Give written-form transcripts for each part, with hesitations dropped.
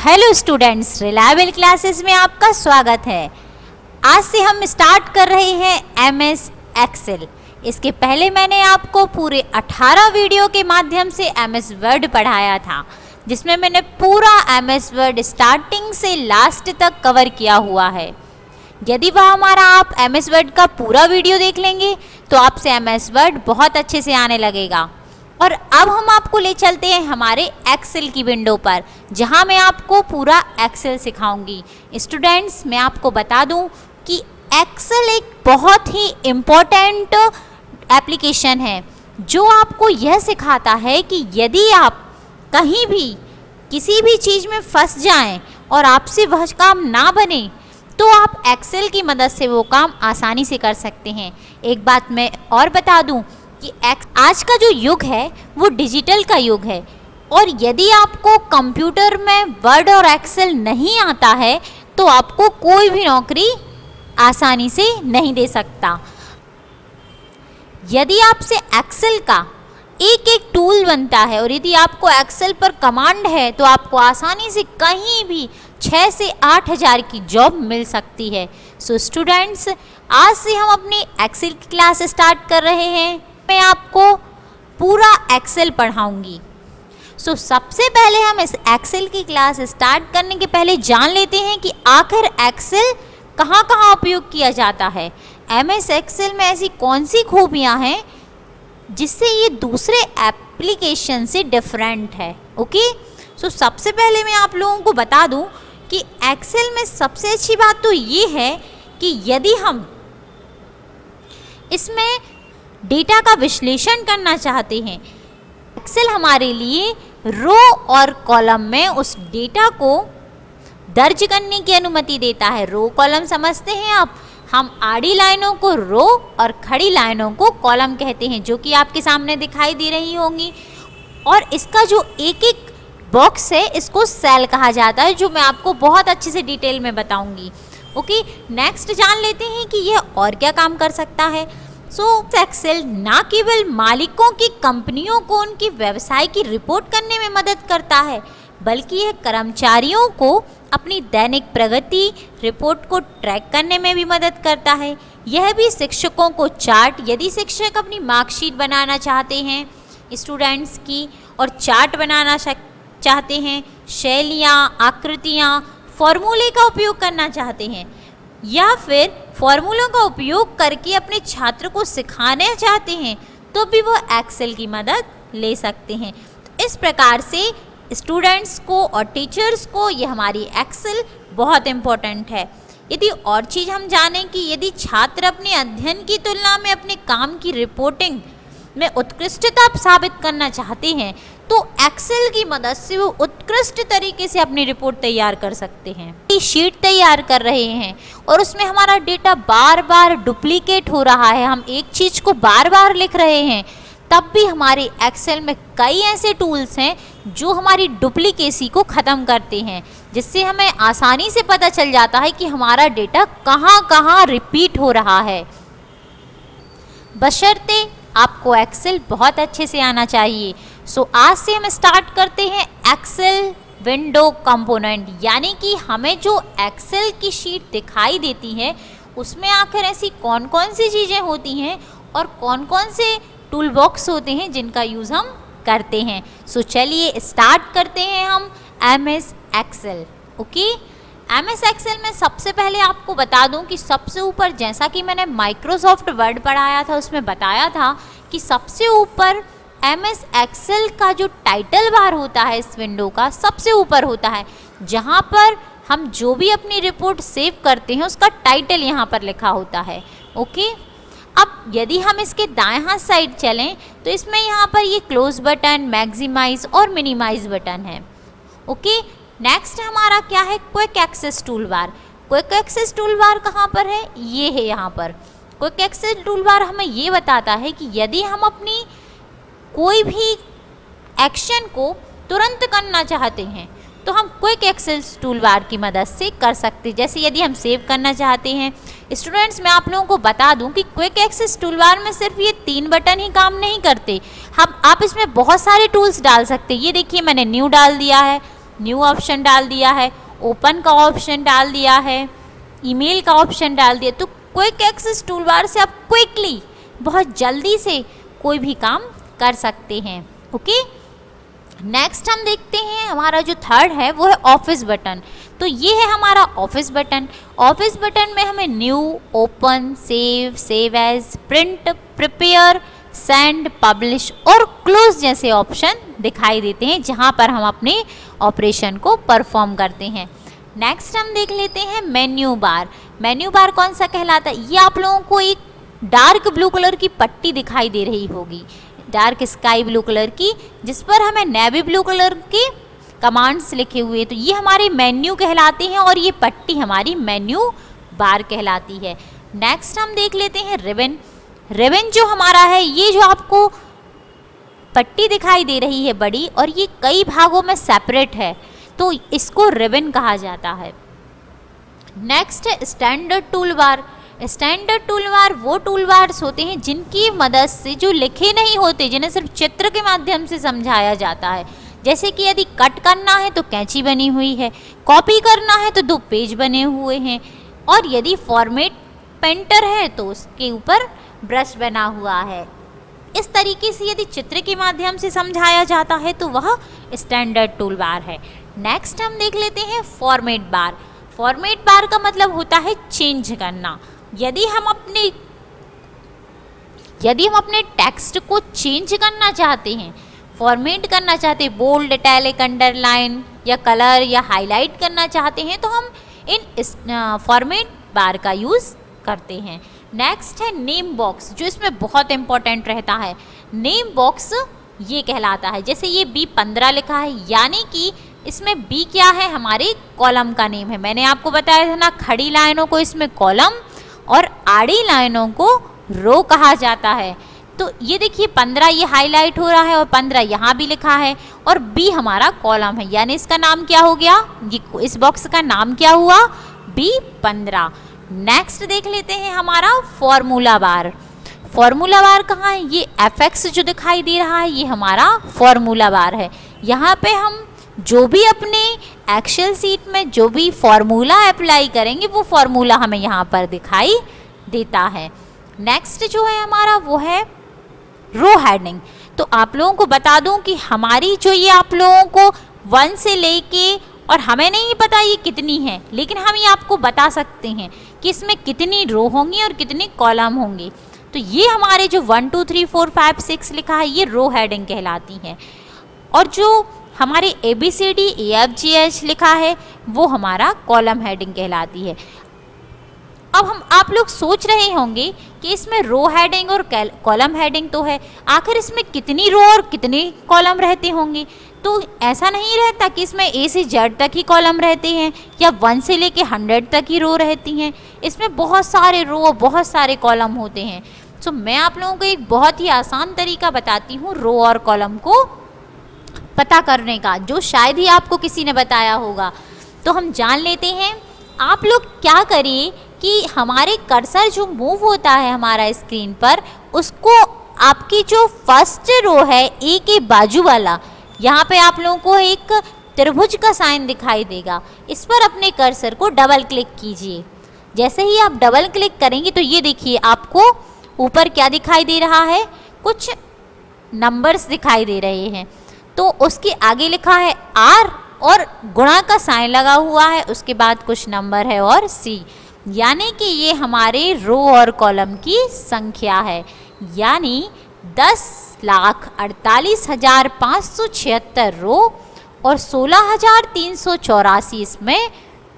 Hello students, reliable classes में आपका स्वागत है। आज से हम स्टार्ट कर रहे हैं एमएस एक्सेल। इसके पहले मैंने आपको पूरे 18 वीडियो के माध्यम से एमएस वर्ड पढ़ाया था, जिसमें मैंने पूरा एमएस वर्ड स्टार्टिंग से लास्ट तक कवर किया हुआ है। यदि वह हमारा आप एमएस वर्ड का पूरा वीडियो देख लेंगे तो आपसे एमएस वर्ड बहुत अच्छे से आने लगेगा। और अब हम आपको ले चलते हैं हमारे एक्सेल की विंडो पर, जहां मैं आपको पूरा एक्सेल सिखाऊंगी। स्टूडेंट्स, मैं आपको बता दूं कि एक्सेल एक बहुत ही इम्पोर्टेंट एप्लीकेशन है, जो आपको यह सिखाता है कि यदि आप कहीं भी किसी भी चीज़ में फंस जाएं और आपसे वह काम ना बने, तो आप एक्सेल की मदद से वो काम आसानी से कर सकते हैं। एक बात मैं और बता दूं कि आज का जो युग है वो डिजिटल का युग है, और यदि आपको कंप्यूटर में वर्ड और एक्सेल नहीं आता है तो आपको कोई भी नौकरी आसानी से नहीं दे सकता। यदि आपसे एक्सेल का एक एक टूल बनता है और यदि आपको एक्सेल पर कमांड है तो आपको आसानी से कहीं भी 6 से 8 हज़ार की जॉब मिल सकती है। सो स्टूडेंट्स, आज से हम अपनी एक्सेल की क्लास स्टार्ट कर रहे हैं। मैं आपको पूरा एक्सेल पढ़ाऊंगी। सो सबसे पहले हम इस एक्सेल की क्लास स्टार्ट करने के पहले जान लेते हैं कि आखिर एक्सेल कहाँ कहाँ उपयोग किया जाता है। एमएस एक्सेल में ऐसी कौन सी खूबियाँ हैं जिससे ये दूसरे एप्लीकेशन से डिफरेंट है। ओके, सो सबसे पहले मैं आप लोगों को बता दूं कि एक्सेल में सबसे अच्छी बात तो ये है कि यदि हम इसमें डेटा का विश्लेषण करना चाहते हैं, एक्सेल हमारे लिए रो और कॉलम में उस डेटा को दर्ज करने की अनुमति देता है। रो कॉलम समझते हैं आप? हम आड़ी लाइनों को रो और खड़ी लाइनों को कॉलम कहते हैं, जो कि आपके सामने दिखाई दे रही होंगी। और इसका जो एक एक बॉक्स है इसको सेल कहा जाता है, जो मैं आपको बहुत अच्छे से डिटेल में बताऊंगी। ओके, नेक्स्ट जान लेते हैं कि यह और क्या काम कर सकता है। सो एक्सेल ना केवल मालिकों की कंपनियों को उनकी व्यवसाय की रिपोर्ट करने में मदद करता है, बल्कि यह कर्मचारियों को अपनी दैनिक प्रगति रिपोर्ट को ट्रैक करने में भी मदद करता है। यह भी शिक्षकों को चार्ट, यदि शिक्षक अपनी मार्कशीट बनाना चाहते हैं स्टूडेंट्स की और चार्ट बनाना चाहते हैं, शैलियाँ, आकृतियाँ, फॉर्मूले का उपयोग करना चाहते हैं, या फिर फॉर्मूलों का उपयोग करके अपने छात्र को सिखाना चाहते हैं, तो भी वो एक्सेल की मदद ले सकते हैं। तो इस प्रकार से स्टूडेंट्स को और टीचर्स को ये हमारी एक्सेल बहुत इम्पोर्टेंट है। यदि और चीज़ हम जानें कि यदि छात्र अपने अध्ययन की तुलना में अपने काम की रिपोर्टिंग में उत्कृष्टता साबित करना चाहते हैं, तो एक्सेल की मदद से वो उत्कृष्ट तरीके से अपनी रिपोर्ट तैयार कर सकते हैं। शीट तैयार कर रहे हैं और उसमें हमारा डेटा बार बार डुप्लीकेट हो रहा है, हम एक चीज़ को बार बार लिख रहे हैं, तब भी हमारे एक्सेल में कई ऐसे टूल्स हैं जो हमारी डुप्लीकेसी को ख़त्म करते हैं, जिससे हमें आसानी से पता चल जाता है कि हमारा डेटा कहाँ कहाँ रिपीट हो रहा है। बशर्ते आपको एक्सेल बहुत अच्छे से आना चाहिए। सो आज से हम स्टार्ट करते हैं एक्सेल विंडो कंपोनेंट, यानी कि हमें जो एक्सेल की शीट दिखाई देती है उसमें आखिर ऐसी कौन कौन सी चीज़ें होती हैं और कौन कौन से टूल बॉक्स होते हैं जिनका यूज़ हम करते हैं। सो चलिए स्टार्ट करते हैं हम MS Excel. Okay, MS Excel में सबसे पहले आपको बता दूं कि सबसे ऊपर, जैसा कि मैंने माइक्रोसॉफ्ट वर्ड पढ़ाया था उसमें बताया था कि सबसे ऊपर एमएस एक्सेल का जो टाइटल बार होता है इस विंडो का सबसे ऊपर होता है, जहां पर हम जो भी अपनी रिपोर्ट सेव करते हैं उसका टाइटल यहां पर लिखा होता है। ओके, अब यदि हम इसके दाएं हाथ साइड चलें तो इसमें यहाँ पर ये क्लोज बटन, मैक्सिमाइज और मिनिमाइज बटन है। ओके, नेक्स्ट हमारा क्या है, quick access toolbar. Quick access toolbar कहाँ पर है? ये है यहाँ पर। क्विक एक्सेस टूल बार हमें ये बताता है कि यदि हम अपनी कोई भी एक्शन को तुरंत करना चाहते हैं तो हम क्विक एक्सेस टूल बार की मदद से कर सकते हैं। जैसे यदि हम सेव करना चाहते हैं, स्टूडेंट्स मैं आप लोगों को बता दूं कि क्विक एक्सेस टूल बार में सिर्फ ये 3 बटन ही काम नहीं करते, आप इसमें बहुत सारे टूल्स डाल सकते हैं। ये देखिए मैंने न्यू डाल दिया है, न्यू ऑप्शन डाल दिया है, ओपन का ऑप्शन डाल दिया है, ईमेल का ऑप्शन डाल दिया। तो क्विक एक्सेस टूल बार से आप क्विकली बहुत जल्दी से कोई भी काम कर सकते हैं। ओके, नेक्स्ट हम देखते हैं हमारा जो थर्ड है वो है ऑफिस बटन। तो ये है हमारा ऑफिस बटन। ऑफिस बटन में हमें new, open, save, save as, print, prepare, send, publish और क्लोज जैसे ऑप्शन दिखाई देते हैं जहां पर हम अपने ऑपरेशन को परफॉर्म करते हैं। नेक्स्ट हम देख लेते हैं मेन्यू बार। मेन्यू बार कौन सा कहलाता है? ये आप लोगों को एक डार्क ब्लू कलर की पट्टी दिखाई दे रही होगी, डार्क स्काई ब्लू कलर की, जिस पर हमें नेवी ब्लू कलर के कमांड्स लिखे हुए। तो ये हमारे मेन्यू कहलाते हैं और ये पट्टी हमारी मेन्यू बार कहलाती है। नेक्स्ट हम देख लेते हैं रिबन। रिबन जो हमारा है, ये जो आपको पट्टी दिखाई दे रही है बड़ी, और ये कई भागों में सेपरेट है, तो इसको रिबन कहा जाता है। नेक्स्ट है standard tool bar. Standard tool bar वो टूल बार्स होते हैं जिनकी मदद से, जो लिखे नहीं होते, जिन्हें सिर्फ चित्र के माध्यम से समझाया जाता है। जैसे कि यदि कट करना है तो कैंची बनी हुई है, कॉपी करना है तो 2 पेज बने हुए हैं, और यदि फॉर्मेट पेंटर है तो उसके ऊपर ब्रश बना हुआ है। इस तरीके से यदि चित्र के माध्यम से समझाया जाता है तो वह स्टैंडर्ड टूल बार है। नेक्स्ट हम देख लेते हैं फॉर्मेट बार। फॉर्मेट बार का मतलब होता है चेंज करना। यदि हम अपने टेक्स्ट को चेंज करना चाहते हैं, फॉर्मेट करना चाहते हैं, बोल्ड, इटैलिक, अंडरलाइन या कलर या हाईलाइट करना चाहते हैं, तो हम इन फॉर्मेट बार का यूज़ करते हैं। नेक्स्ट है नेम बॉक्स, जो इसमें बहुत इंपॉर्टेंट रहता है। नेम बॉक्स ये कहलाता है, जैसे ये B15 लिखा है, यानी कि इसमें B क्या है? हमारे कॉलम का नेम है। मैंने आपको बताया था ना, खड़ी लाइनों को इसमें कॉलम और आड़ी लाइनों को रो कहा जाता है। तो ये देखिए 15 ये हाईलाइट हो रहा है और 15 यहाँ भी लिखा है, और B हमारा कॉलम है, यानी इसका नाम क्या हो गया? ये इस बॉक्स का नाम क्या हुआ? B15। नेक्स्ट देख लेते हैं हमारा फॉर्मूला बार। फॉर्मूला बार कहाँ है? ये FX जो दिखाई दे रहा है, ये हमारा फॉर्मूला बार है। यहाँ पे हम जो भी अपने एक्सेल सीट में जो भी फॉर्मूला अप्लाई करेंगे, वो फॉर्मूला हमें यहाँ पर दिखाई देता है। नेक्स्ट जो है हमारा वो है रो हेडिंग। तो आप लोगों को बता दूं कि हमारी जो ये आप लोगों को 1 से लेके, और हमें नहीं पता ये कितनी है, लेकिन हम ये आपको बता सकते हैं कि इसमें कितनी रो होंगी और कितने कॉलम होंगे। तो ये हमारे जो 1 2 3 4 5 6 लिखा है, ये रो हेडिंग कहलाती हैं, और जो हमारे ABCD EFGH लिखा है वो हमारा कॉलम हेडिंग कहलाती है। अब आप लोग सोच रहे होंगे कि इसमें रो हेडिंग और कॉलम हेडिंग तो है, आखिर इसमें कितनी रो और कितने कॉलम रहते होंगे? तो ऐसा नहीं रहता कि इसमें A से Z तक ही कॉलम रहते हैं या 1 से लेके 100 तक ही रो रहती हैं। इसमें बहुत सारे रो और बहुत सारे कॉलम होते हैं। तो मैं आप लोगों को एक बहुत ही आसान तरीका बताती हूँ रो और कॉलम को पता करने का, जो शायद ही आपको किसी ने बताया होगा। तो हम जान लेते हैं। आप लोग क्या करिए कि हमारे कर्सर जो मूव होता है हमारा स्क्रीन पर, उसको आपकी जो फर्स्ट रो है A के बाजू वाला, यहाँ पे आप लोगों को एक त्रिभुज का साइन दिखाई देगा, इस पर अपने कर्सर को डबल क्लिक कीजिए। जैसे ही आप डबल क्लिक करेंगे तो ये देखिए आपको ऊपर क्या दिखाई दे रहा है? कुछ नंबर्स दिखाई दे रहे हैं। तो उसके आगे लिखा है R और गुणा का साइन लगा हुआ है, उसके बाद कुछ नंबर है और C, यानी कि ये हमारे रो और कॉलम की संख्या है। यानी 10,48,576 रो और 16,384 इसमें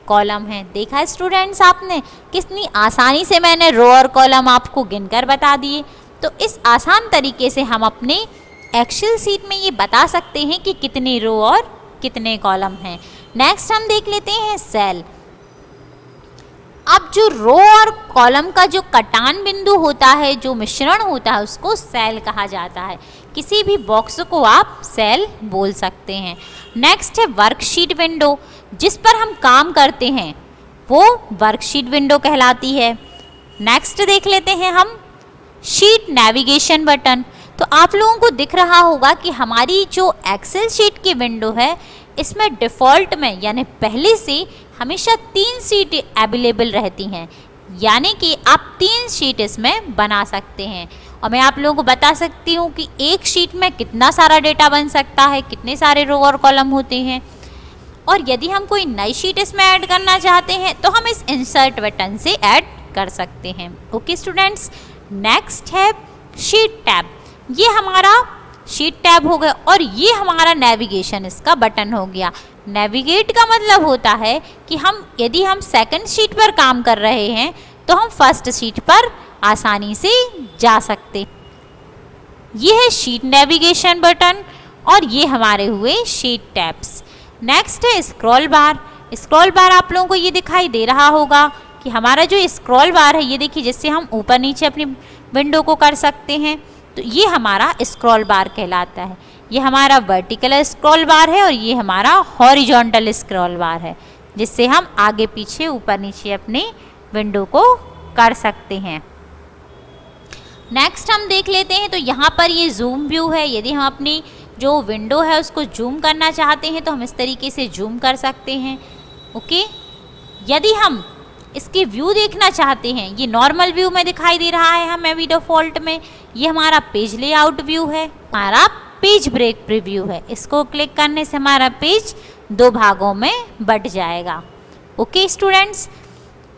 कॉलम है। देखा स्टूडेंट्स आपने कितनी आसानी से मैंने रो और कॉलम आपको गिनकर बता दिए। तो इस आसान तरीके से हम अपने एक्सेल सीट में ये बता सकते हैं कि कितने रो और कितने कॉलम हैं। नेक्स्ट हम देख लेते हैं सेल। अब जो रो और कॉलम का जो कटान बिंदु होता है, जो मिश्रण होता है, उसको सेल कहा जाता है। किसी भी बॉक्स को आप सेल बोल सकते हैं। नेक्स्ट है वर्कशीट विंडो, जिस पर हम काम करते हैं वो वर्कशीट विंडो कहलाती है। नेक्स्ट देख लेते हैं हम शीट नेविगेशन बटन। तो आप लोगों को दिख रहा होगा कि हमारी जो एक्सेल शीट की विंडो है, इसमें डिफ़ॉल्ट में यानी पहले से हमेशा 3 शीट अवेलेबल रहती हैं, यानी कि आप 3 शीट इसमें बना सकते हैं। और मैं आप लोगों को बता सकती हूँ कि एक शीट में कितना सारा डेटा बन सकता है, कितने सारे रो और कॉलम होते हैं। और यदि हम कोई नई शीट इसमें ऐड करना चाहते हैं तो हम इस इंसर्ट बटन से ऐड कर सकते हैं। ओके स्टूडेंट्स, नेक्स्ट है शीट टैब। ये हमारा शीट टैब हो गया और ये हमारा नेविगेशन इसका बटन हो गया। नेविगेट का मतलब होता है कि यदि हम सेकंड शीट पर काम कर रहे हैं तो हम फर्स्ट शीट पर आसानी से जा सकते हैं। ये है शीट नेविगेशन बटन और ये हमारे हुए शीट टैब्स। नेक्स्ट है स्क्रॉल बार। स्क्रॉल बार आप लोगों को ये दिखाई दे रहा होगा कि हमारा जो स्क्रॉल बार है, ये देखिए, जिससे हम ऊपर नीचे अपनी विंडो को कर सकते हैं, तो ये हमारा स्क्रॉल बार कहलाता है। ये हमारा वर्टिकल स्क्रॉल बार है और ये हमारा हॉरिजॉन्टल स्क्रॉल बार है, जिससे हम आगे पीछे ऊपर नीचे अपनी विंडो को कर सकते हैं। नेक्स्ट हम देख लेते हैं, तो यहाँ पर ये जूम व्यू है। यदि हम अपनी जो विंडो है उसको जूम करना चाहते हैं तो हम इस तरीके से जूम कर सकते हैं। ओके, यदि हम इसकी व्यू देखना चाहते हैं, ये नॉर्मल व्यू में दिखाई दे रहा है हमें भी डिफ़ॉल्ट में। ये हमारा पेज लेआउट व्यू है, हमारा पेज ब्रेक प्रीव्यू है। इसको क्लिक करने से हमारा पेज 2 भागों में बट जाएगा। ओके स्टूडेंट्स,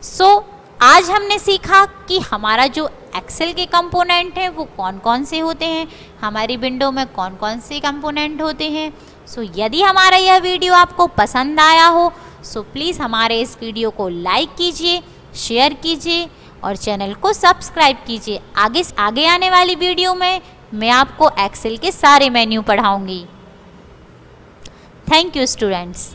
सो आज हमने सीखा कि हमारा जो एक्सेल के कंपोनेंट हैं वो कौन कौन से होते हैं, हमारी विंडो में कौन कौन से कंपोनेंट होते हैं। सो यदि हमारा यह वीडियो आपको पसंद आया हो सो प्लीज़ हमारे इस वीडियो को लाइक कीजिए, शेयर कीजिए और चैनल को सब्सक्राइब कीजिए। आगे आने वाली वीडियो में मैं आपको एक्सेल के सारे मेन्यू पढ़ाऊंगी। Thank you students.